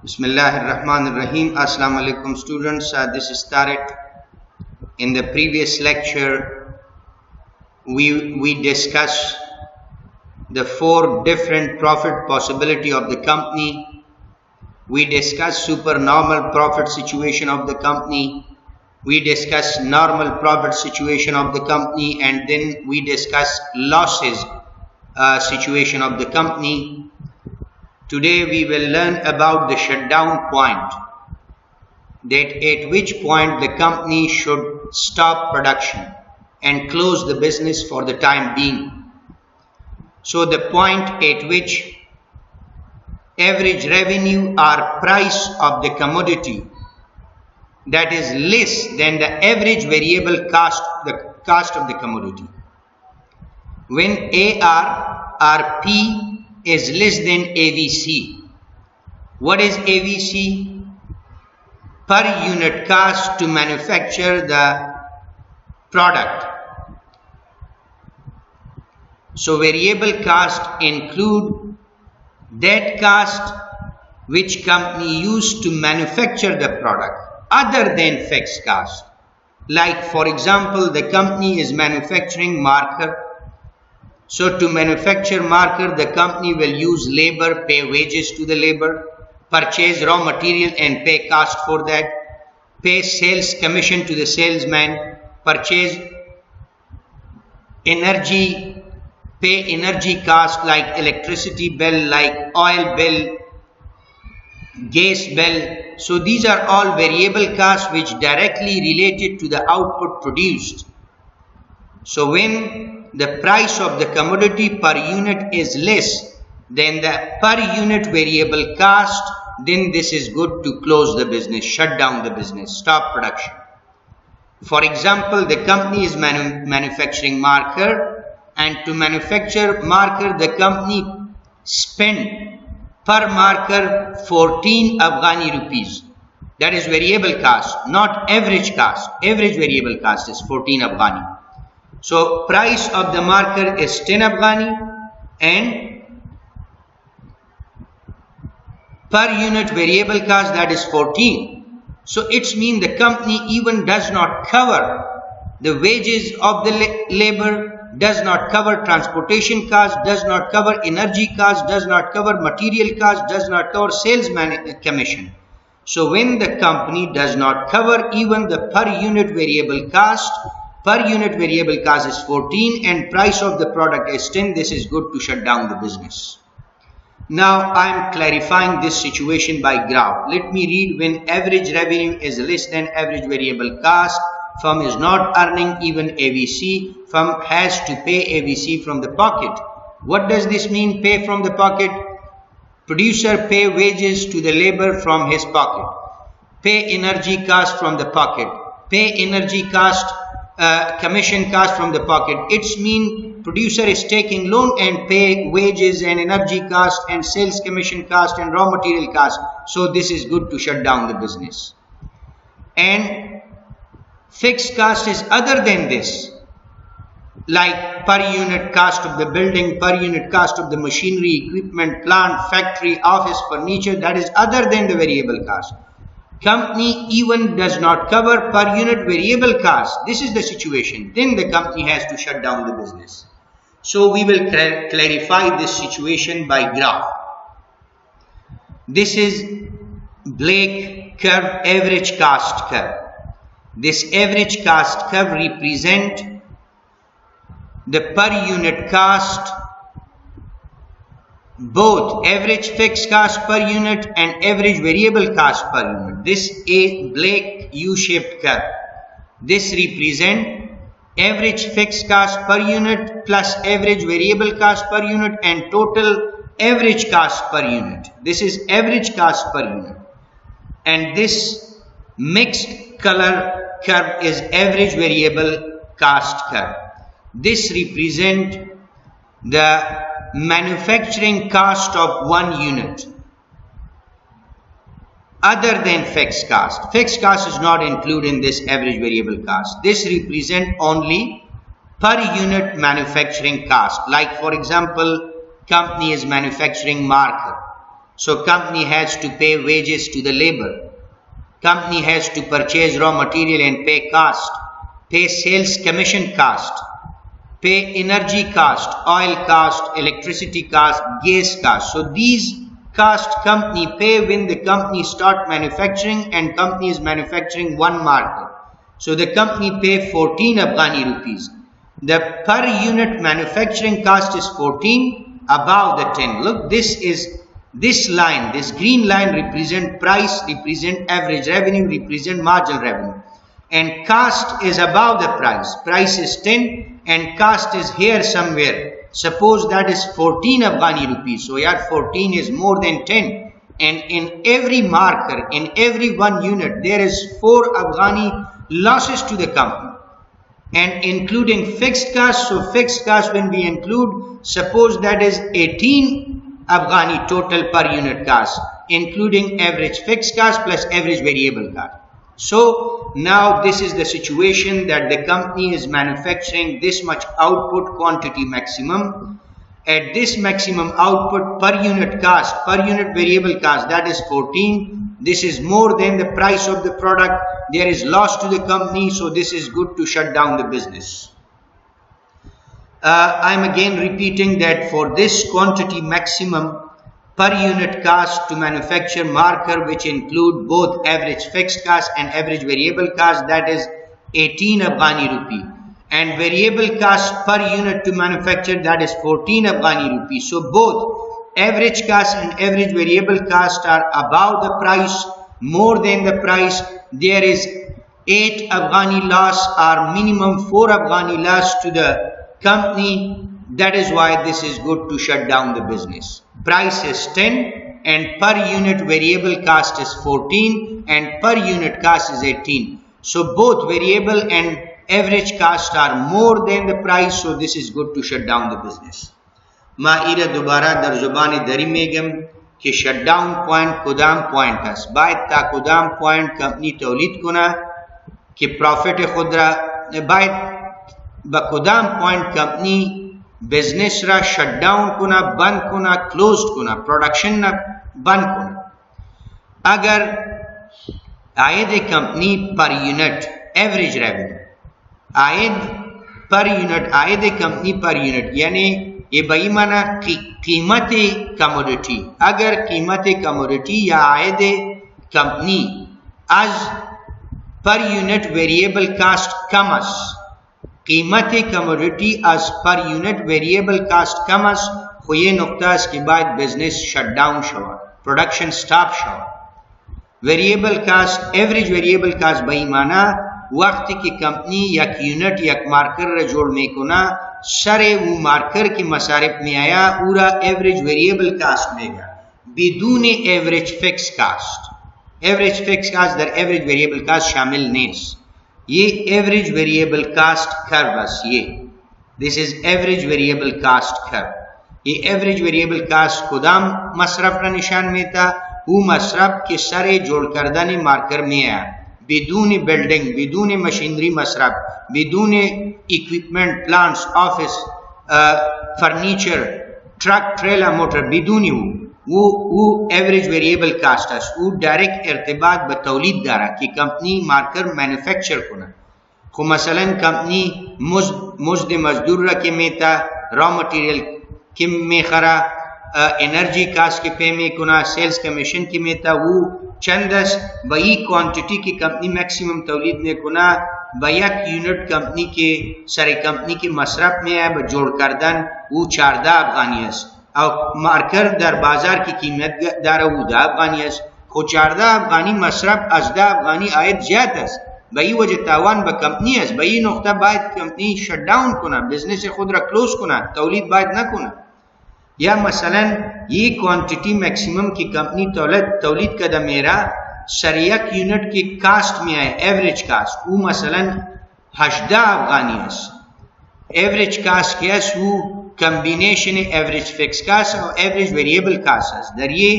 Bismillahirrahmanirrahim. Assalamu alaikum students. This is Tariq. In the previous lecture, we discussed the four different profit possibility of the company. We discussed supernormal profit situation of the company. We discussed normal profit situation of the company, and then we discussed losses situation of the company. Today we will learn about the shutdown point, that at which point the company should stop production and close the business for the time being. So the point at which average revenue or price of the commodity that is less than the average variable cost, the cost of the commodity. When AR or P is less than AVC. What is AVC? Per unit cost to manufacture the product. So variable cost include that cost which company used to manufacture the product other than fixed cost. Like for example, the company is manufacturing marker. So to manufacture marker, the company will use labor, pay wages to the labor, purchase raw material and pay cost for that, pay sales commission to the salesman, purchase energy, pay energy cost like electricity bill, like oil bill, gas bill. So these are all variable costs which directly related to the output produced. So when the price of the commodity per unit is less than the per unit variable cost, then this is good to close the business, shut down the business, stop production. For example, the company is manufacturing marker, and to manufacture marker, the company spend per marker 14 Afghani rupees. That is variable cost, not average cost. Average variable cost is 14 Afghani. So price of the marker is 10 Afghani and per unit variable cost, that is 14. So it's mean the company even does not cover the wages of the labor, does not cover transportation cost, does not cover energy cost, does not cover material cost, does not cover salesman commission. So when the company does not cover even the per unit variable cost, per unit variable cost is 14 and price of the product is 10, this is good to shut down the business. Now I am clarifying this situation by graph. Let me read. When average revenue is less than average variable cost, firm is not earning even AVC, firm has to pay AVC from the pocket. What does this mean, pay from the pocket? Producer pay wages to the labor from his pocket, pay energy cost from the pocket, pay energy cost commission cost from the pocket. It's mean producer is taking loan and pay wages and energy cost and sales commission cost and raw material cost. So this is good to shut down the business. And fixed cost is other than this, like per unit cost of the building, per unit cost of the machinery, equipment, plant, factory, office, furniture, that is other than the variable cost. Company even does not cover per unit variable cost. This is the situation. Then the company has to shut down the business. So we will clarify this situation by graph. This is Blake curve, average cost curve. This average cost curve represents the per unit cost, both average fixed cost per unit and average variable cost per unit. This is Blake U-shaped curve. This represents average fixed cost per unit plus average variable cost per unit and total average cost per unit. This is average cost per unit. And this mixed color curve is average variable cost curve. This represents the manufacturing cost of one unit other than fixed cost. Fixed cost is not included in this average variable cost. This represents only per unit manufacturing cost. Like for example, company is manufacturing marker. So company has to pay wages to the labor. Company has to purchase raw material and pay cost, pay sales commission cost, pay energy cost, oil cost, electricity cost, gas cost. So these cost company pay when the company start manufacturing, and company is manufacturing one marker. So the company pay 14 Afghani rupees. The per unit manufacturing cost is 14 above the 10. Look, this line, this green line represent price, represent average revenue, represent marginal revenue. And cost is above the price. Price is 10 and cost is here somewhere. Suppose that is 14 Afghani rupees. So here 14 is more than 10. And in every marker, in every one unit, there is 4 Afghani losses to the company. And including fixed cost. So fixed cost when we include, suppose that is 18 Afghani total per unit cost, including average fixed cost plus average variable cost. So now this is the situation that the company is manufacturing this much output quantity maximum. At this maximum output per unit cost, per unit variable cost, that is 14. This is more than the price of the product. There is loss to the company, so this is good to shut down the business. I am again repeating that for this quantity maximum per unit cost to manufacture marker, which include both average fixed cost and average variable cost, that is 18 Afghani rupee, and variable cost per unit to manufacture, that is 14 Afghani rupee. So both average cost and average variable cost are above the price, more than the price. There is 8 Afghani loss or minimum 4 Afghani loss to the company. That is why this is good to shut down the business. Price is 10 and per unit variable cost is 14 and per unit cost is 18. So both variable and average cost are more than the price, so this is good to shut down the business. Ma'ira dobara dar zubani dari megam ki shut down point kudam point has. Bayad ta kudam point company tawlid kuna ki profit khudra bayad ba kudam point company business ra shut down kuna, band kuna, closed kuna, production na band kuna. Agar aayad company per unit average revenue, aayad per unit, aayad company per unit, yani ये बई माना कीमत commodity, अगर कीमत commodity या आयद company आज per unit variable cast कमस, कीमत कमोडिटी आज पर यूनिट वेरिएबल कास्ट कमस, खो ये नुक्ता इसके बाद बिजनेस शट डाउन शवा, प्रोडक्शन स्टॉप शवा. Variable cost, average variable cost बई माना वक्त की कंपनी यक यूनिट यक मार्कर जोड़ में को ना सरे वो मार्कर के मसारिफ में आया पूरा एवरेज वेरिएबल कास्ट में गया बिदून average fixed cost. Average fixed cost दर एवरेज वेरिएबल कास्ट शामिल नेस. ये एवरेज वेरिएबल कास्ट कर बस ये this is average variable cost कर. ये एवरेज वेरिएबल कास्ट खुदाम मसरफ का निशान में था, वो मसरफ के सरे जोड़ करदाने मार्कर में आया बिदून बिल्डिंग, बिदून मशीनरी मसरफ, बिदून equipment, plants, office, furniture, truck, trailer, motor, बिदून वो एवरेज वेरिएबल कास्ट है. वो डायरेक्ट इर्तिबात बतौलीद दारा कि कंपनी मार्कर मैन्युफैक्चर कुना खो मसलन कंपनी मुज्द मजदूर के मेता, रॉ मटेरियल के में खरा, एनर्जी कास्ट के पे में कुना, सेल्स कमीशन की मेता, वो चंदस बई क्वांटिटी की कंपनी मैक्सिमम तौलीद में कुना बयक यूनिट कंपनी के सरे कंपनी के मसरफ में है जोड़ करदन वो 14 अफगानियस और मार्कर दर बाजार की कीमत दार उदा अफगानियस खो 14 अफगानी मसरफ अजदा अफगानी आयत ज्यादस बई वजह तावान ब कंपनी है बई नुक्ता बाद कंपनी शट डाउन कुना, बिजनेस से खुद क्लोज कुना, तौलीद बाद ना कुना. या मसलन ये क्वांटिटी मैक्सिमम की कंपनी तौलीद कदम मेरा सरियक यूनिट की कास्ट में आए एवरेज कास्ट वो मसलन 18 अफगानियस. एवरेज कास्ट क्या है वो कम्बिनेशन एवरेज फिक्स कास्ट और एवरेज वेरिएबल कास्ट दर ये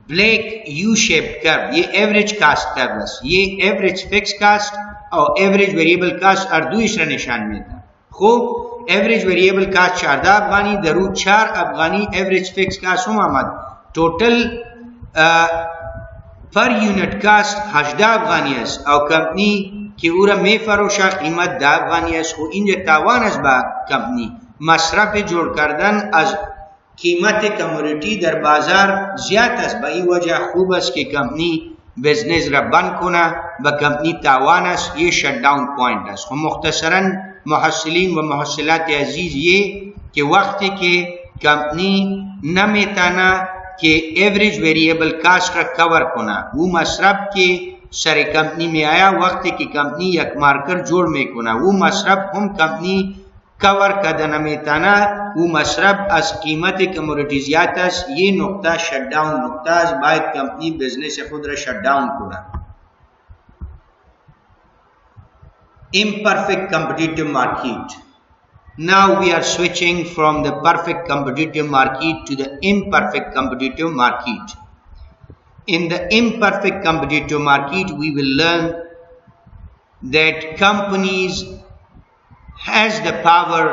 ब्लैक यू शेप कर्व, ये एवरेज कास्ट कर्व बस, ये एवरेज फिक्स कास्ट और एवरेज वेरिएबल कास्ट और दूसरा निशान में था. खूब एवरेज वेरिएबल कास्ट 14 अफगानी दरू 4 अफगानी एवरेज फिक्स कास्ट हम आमद total پر یونت کاست 18 افغانی است او کمپنی که او را می فروشه قیمت 10 افغانی است و اینجا تاوان است با کمپنی. مصرف جور کردن از قیمت کمودیتی در بازار زیاد است، به این وجه خوب است که کمپنی بزنس را بند کنه، به کمپنی تاوان است، یہ شٹ ڈاؤن پوائنٹ است. و مختصرا محصلین و محصلات عزیز یہ کہ وقتی که کمپنی نمیتانه که ایوریج ویریبل کاسٹ را کور کنه، او مصرف که سر کمپنی می آیا وقتی که کمپنی یک مارکر جوڑ میکنه، او مصرف هم کمپنی کور کده نمیتانه، او مصرف از قیمت کمودیتی زیاد است. یہ نقطه شٹ ڈاؤن نقطه است، باید کمپنی بزنس خود را شٹ ڈاؤن کنه. Imperfect competitive market. Now we are switching from the perfect competitive market to the imperfect competitive market. In the imperfect competitive market, we will learn that companies has the power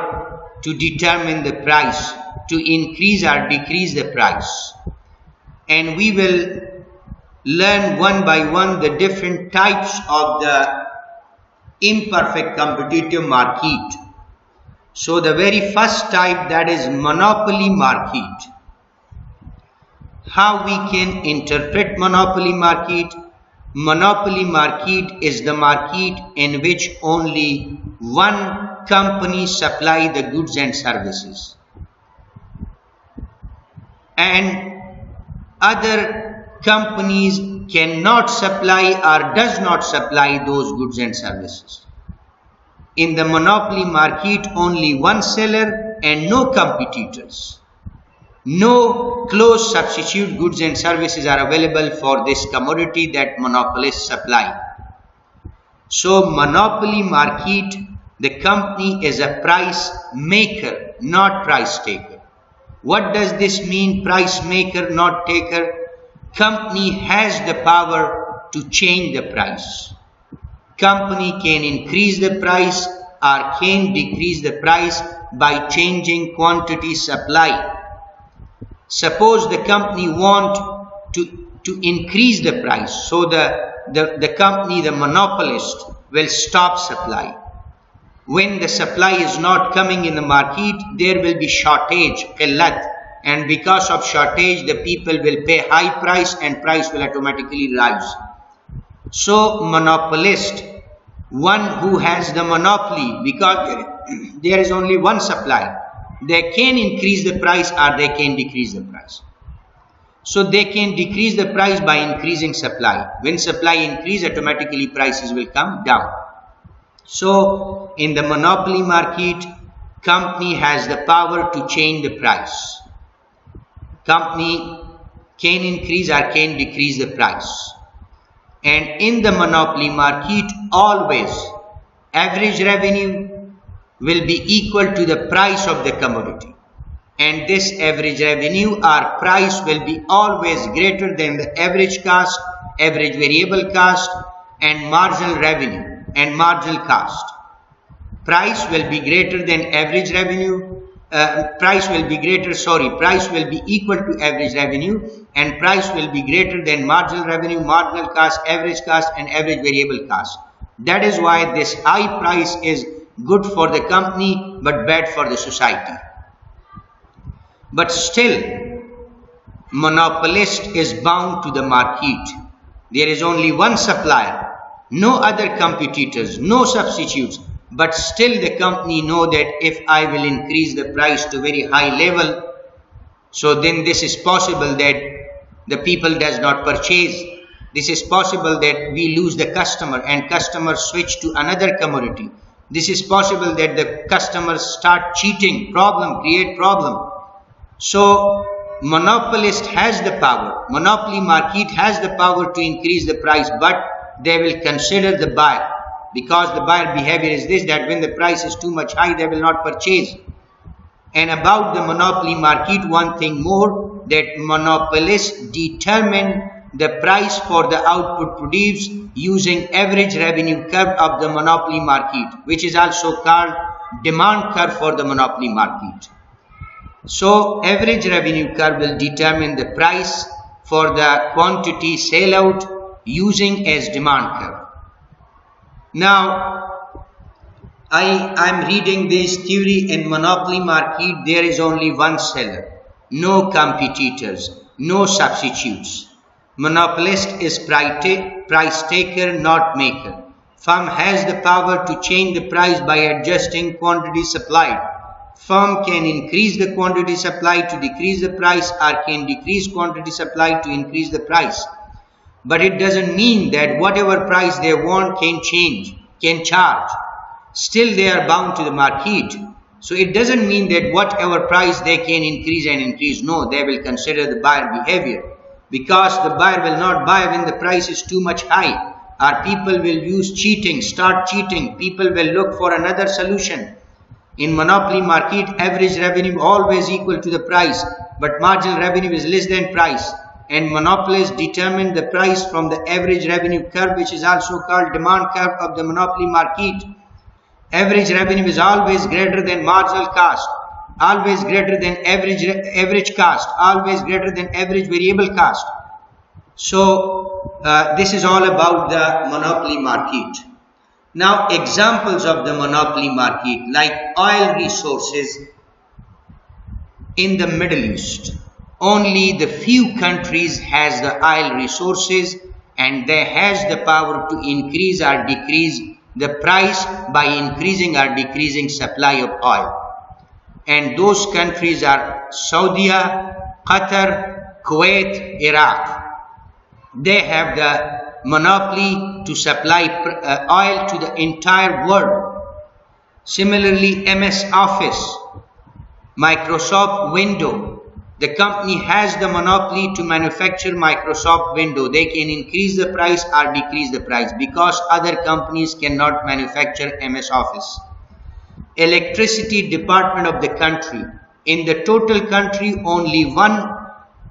to determine the price, to increase or decrease the price. And we will learn one by one the different types of the imperfect competitive market. So the very first type, that is monopoly market. How we can interpret monopoly market? Monopoly market is the market in which only one company supply the goods and services, and other companies cannot supply or does not supply those goods and services. In the monopoly market, only one seller and no competitors. No close substitute goods and services are available for this commodity that monopolists supply. So monopoly market, the company is a price maker, not price taker. What does this mean, price maker, not taker? Company has the power to change the price. Company can increase the price or can decrease the price by changing quantity supply. Suppose the company want to increase the price, so the company, the monopolist, will stop supply. When the supply is not coming in the market, there will be shortage, qillat, and because of shortage, the people will pay high price and price will automatically rise. So monopolist, one who has the monopoly, because there is only one supply, they can increase the price or they can decrease the price. So they can decrease the price by increasing supply. When supply increase, automatically prices will come down. So in the monopoly market, company has the power to change the price. Company can increase or can decrease the price. And in the monopoly market, always average revenue will be equal to the price of the commodity. And this average revenue or price will be always greater than the average cost, average variable cost, and marginal revenue and marginal cost. Price will be greater than average revenue. Price will be equal to average revenue, and price will be greater than marginal revenue, marginal cost, average cost, and average variable cost. That is why this high price is good for the company but bad for the society. But still, monopolist is bound to the market. There is only one supplier, no other competitors, no substitutes. But still the company know that if I will increase the price to very high level, so then this is possible that the people does not purchase. This is possible that we lose the customer and customers switch to another commodity. This is possible that the customers start cheating, create problem. So monopolist has the power. Monopoly market has the power to increase the price, but they will consider the buyer. Because the buyer behavior is this, that when the price is too much high, they will not purchase. And about the monopoly market, one thing more, that monopolists determine the price for the output produced using average revenue curve of the monopoly market, which is also called demand curve for the monopoly market. So average revenue curve will determine the price for the quantity sale out using as demand curve. Now, I'm reading this theory. In monopoly market there is only one seller, no competitors, no substitutes. Monopolist is price taker, not maker. Firm has the power to change the price by adjusting quantity supplied. Firm can increase the quantity supplied to decrease the price, or can decrease quantity supplied to increase the price. But it doesn't mean that whatever price they want can charge. Still they are bound to the market. So it doesn't mean that whatever price they can increase. No, they will consider the buyer behavior, because the buyer will not buy when the price is too much high, or people will start cheating. People will look for another solution. In monopoly market, average revenue always equal to the price, but marginal revenue is less than price, and monopolists determine the price from the average revenue curve, which is also called demand curve of the monopoly market. Average revenue is always greater than marginal cost, always greater than average cost, always greater than average variable cost. So this is all about the monopoly market. Now, examples of the monopoly market, like oil resources in the Middle East. Only the few countries has the oil resources, and they has the power to increase or decrease the price by increasing or decreasing supply of oil. And those countries are Saudi, Qatar, Kuwait, Iraq. They have the monopoly to supply oil to the entire world. Similarly, MS Office, Microsoft Windows. The company has the monopoly to manufacture Microsoft Windows. They can increase the price or decrease the price, because other companies cannot manufacture MS Office. Electricity department of the country. In the total country, only one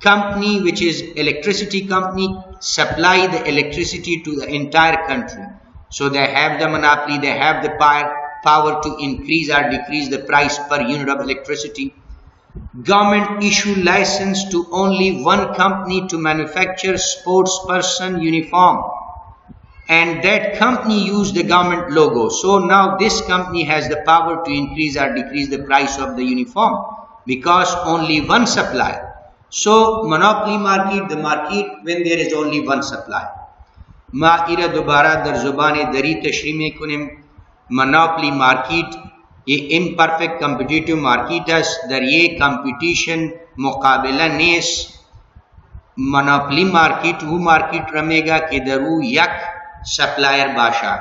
company, which is electricity company, supply the electricity to the entire country. So they have the monopoly, they have the power to increase or decrease the price per unit of electricity. Government issue license to only one company to manufacture sports person uniform, and that company use the government logo. So now this company has the power to increase or decrease the price of the uniform, because only one supplier. So monopoly market, the market when there is only one supply. ما ایره دوباره در زبان دری تشریح میکنیم. monopoly market ये imperfect competitive market است. در ये competition मुकाबला نیست. monopoly market वो market रमेगा कि در वो یک supplier बाशा.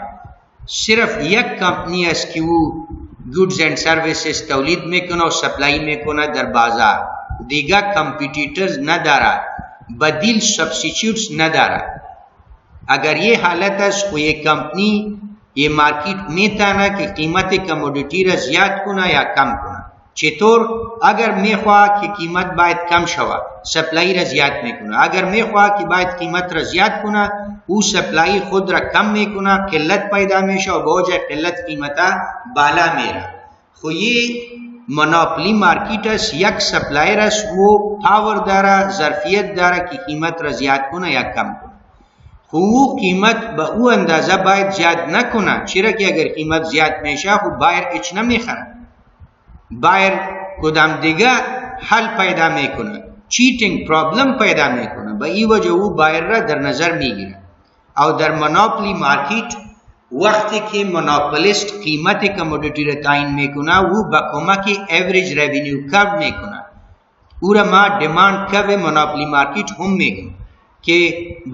सिर्फ یک company است कि वो goods and services तولید میکنه و supply میکنه در بازار. دیگر کمپیٹیٹرز نہ دارا, بدیل سبسٹیچیوٹس نہ دارا. اگر یہ حالت ہے تو یہ کمپنی یہ مارکیٹ میں تانا کہ قیمت کموڈیٹی را زیاد کنا یا کم کنا. چطور؟ اگر میں خواہ کہ قیمت باید کم شوا, سپلائی را زیاد میں کنا. اگر میں خواہ کہ باید قیمت را زیاد کنا, او سپلائی خود را کم میں کنا, قلت پیدا میں شو, بوجہ قلت قیمتا بالا میرا. خو یہ monopoly market یک supplier वो पावर दारा ज़रफियत दारा की कीमत र ज़्याद कुना या कम कुना. वो कीमत वो अंदाज़ा बायद ज़्याद न कुना, चिरा कि अगर कीमत ज़्याद मेशा वो बायर इच न मेखरा, बायर कुदाम दिगा हल पैदा में कुना, चीटिंग प्रॉब्लम पैदा में कुना. बई वजह वो बायर रा दर नजर में गिरा. और दर मोनोपोली मार्केट वक्त के मोनोपोलिस्ट कीमत कमोडिटी रताइन में कुना वो बकोमा के एवरेज रेवेन्यू कर्व में कुना पूरा मा डिमांड कर्व मोनोपोली मार्केट हम में के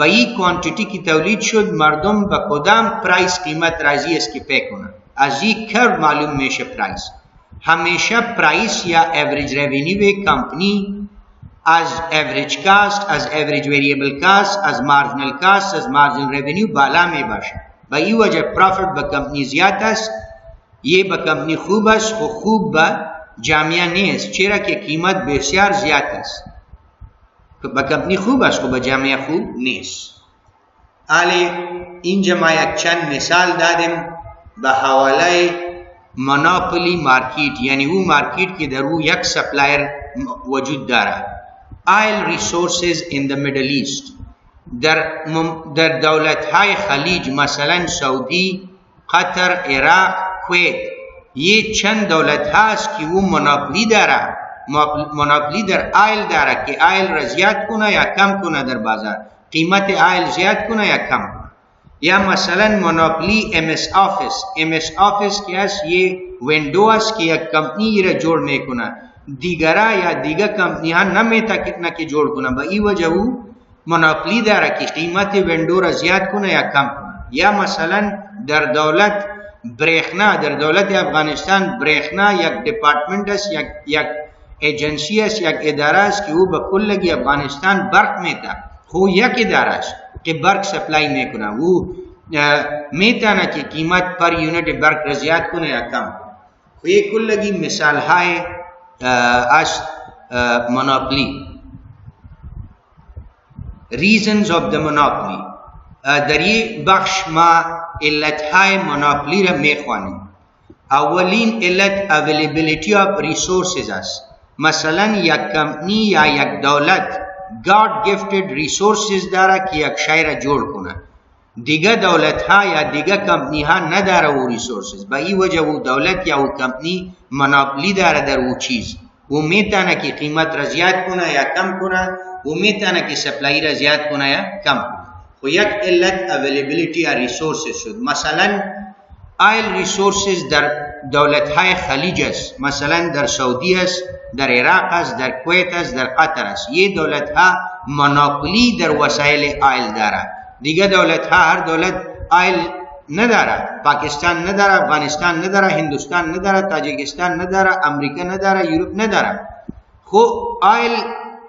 बई क्वांटिटी की तौलीद शुद मर्दम बकोदाम प्राइस कीमत राजी इसके पे कुना अजी कर्व मालूम में शे प्राइस हमेशा प्राइस या एवरेज रेवेन्यू वे company as average cost, as average variable cost, as marginal cost, as marginal revenue बाला में बाशा. बई वजह प्रॉफिट ब कंपनी ज्यादा है, ये ब कंपनी खूब है, खूब ब जामिया नहीं है, चेरा के कीमत बेसियार ज्यादा है. ब कंपनी खूब है, ब जामिया खूब नहीं है. आले इन जमाया चंद मिसाल दादम बहवाले मोनोपोली मार्केट, यानी वो मार्केट के दरू एक सप्लायर वजूद Dara. oil resources in the Middle East. در دولت‌های خلیج مثلا سعودی، قطر، عراق، کویت، ये چند دولت هست که वो مناپلی داره، مناپلی در آیل داره که آیل را زیاد کنه یا کم کنه در بازار، قیمت آیل زیاد کنه یا کم کنه. یا مثلا مناپلی MS Office که هست یه ویندو است که یک کمپنی را جوړ میکنه، دیگرها یا دیگر کمپنی ها نمیتونه که جوړ کنه، به این وجه او مناپلی داره که قیمت ویندو را زیاد کنه یا کم کنه. یا مثلا در دولت برېښنا، در دولت افغانستان برېښنا یک ډپارټمنټ است، یک ایجنسی است، یک اداره است که او به کلگی افغانستان برق میده، خو یک اداره است که برق سپلای میکنه، او میتونه که قیمت پر یونیت برق را زیاد کنه یا کم کنه. خو یک کلگی مثال های است مناپلی. Reasons of the monopoly. در این بخش ما علتهای مناپلی را میخوانیم. اولین علت availability of resources است. مثلا یک کمپنی یا یک دولت God gifted resources داره که یک شی را جوړ کنه، دیگه دولت ها یا دیگه کمپنی ها نداره او resources، به این وجه او دولت یا او کمپنی مناپلی داره در او چیز، او میتونه که قیمت را زیاد کنه یا کم کنه، او میتونه که سپلای را زیاد کنه یا کم کنه. خو یک علت availability یا resources شد. مثلا oil resources در دولت های خلیج است، مثلا در سعودی است، در عراق است، در کویت است، در قطر است. یہ دولت ها مناپلی در وسایل آیل داره، دیگه دولت ها هر دولت آیل نداره، پاکستان نداره، افغانستان نداره، هندوستان نداره، تاجیکستان نداره، امریکا نداره، یوروپ نداره. خو آیل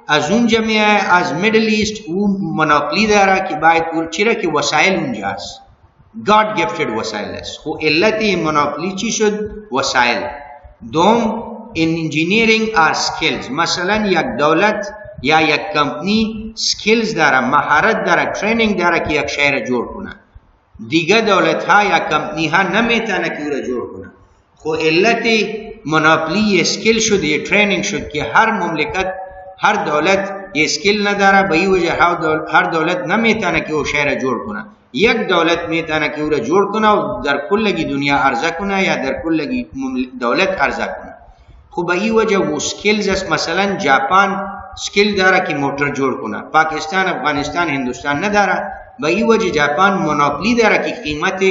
از اونجا میاد، از میدل ایست، او مناپلی داره که باید چرا که وسایل اونجا است، God gifted وسایل است. خو علت مناپلی چی شد؟ وسایل. دوم engineering or skills. مثلا یک دولت یا یک کمپنی skills داره، مهارت داره، ترینینگ داره که یک شی را جوړ کنه، دیگه دولت ها یا کمپنی ها نمیتونه که او را جوړ کنه. خو علت مناپلی یه سکیل شد، یه ترینینگ شد که هر مملکت، هر دولت یه سکیل نداره، به این وجه هر دولت نمیتونه که او شی را جوړ کنه. یک دولت میتونه که او را جوړ کنه و در کلگی دنیا عرضه کنه یا در کلگی دولت عرضه کنه. خو به این وجه و سکیلز است. مثلا ژاپن سکیل داره که موتر جوړ کنه، پاکستان، افغانستان، هندوستان نداره، به این وجه ژاپن مناپلی داره که قیمت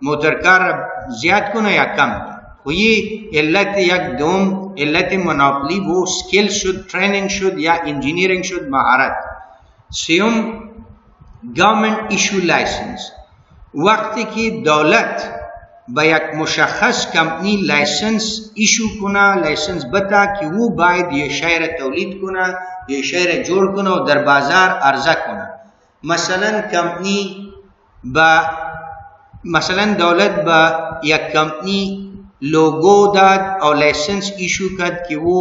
موترکار را زیاد کنه یا کم کنه. خو یہ علت یک دوم علت مناپلی وہ سکیل شد، تریننگ شد یا انجینیرنگ شد، مهارت. سیوم گورنمنت ایشو لایسنس. وقتی که دولت با یک مشخص کمپنی لایسنس ایشو کنه، لایسنس بده که او باید یه شی را تولید کنه، یه شی را جوړ کنه و در بازار عرضه کنه. مثلا کمپنی مثلا دولت با یک کمپنی لوگو داد او لایسنس ایشو کرد که او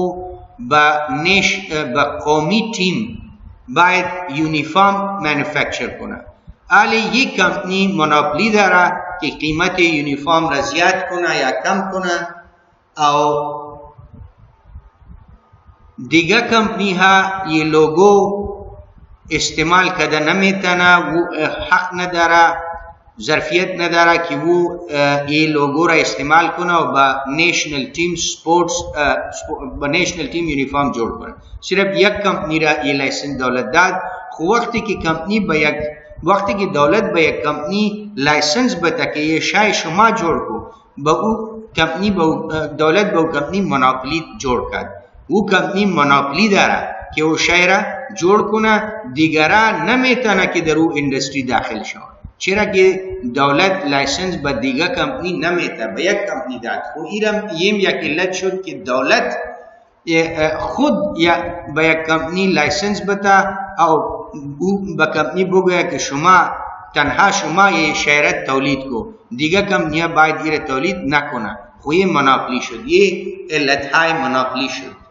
با قومی تیم باید یونیفورم مانیفکچر کنه. حالی یک کمپنی مناپلی داره که قیمت یونیفورم را زیاد کنه یا کم کنه، او دیگه کمپنی ها یہ لوگو استعمال کرده نمیتونه، وہ حق نداره، ظرفیت نداره که وہ یہ لوگو را استعمال کنه و با نیشنل تیم با نیشنل تیم یونیفورم جوړ کنه. صرف یک کمپنی را یہ لائسنس دولت داد. خو وقتی که دولت به یک کمپنی لایسنس بده که یه شای شما جوړ کو، با او کمپنی دولت به او کمپنی مناپلی جوړ کرد. او کمپنی مناپلی داره که او شای را جوړ کنه، دیگران نمیتونه که در او اندستری داخل شون، چرا که دولت لایسنس به دیگر کمپنی نمیده، به یک کمپنی داد. خو اینم یک علت شد که دولت خود یا به یک کمپنی لایسنس بده او به کمپنی بگوید که تنها شما یه شیرت تولید کو، دیگه کمپنی باید این تولید نکنه. خو یه مناپلی شد، یه علت های مناپلی شد.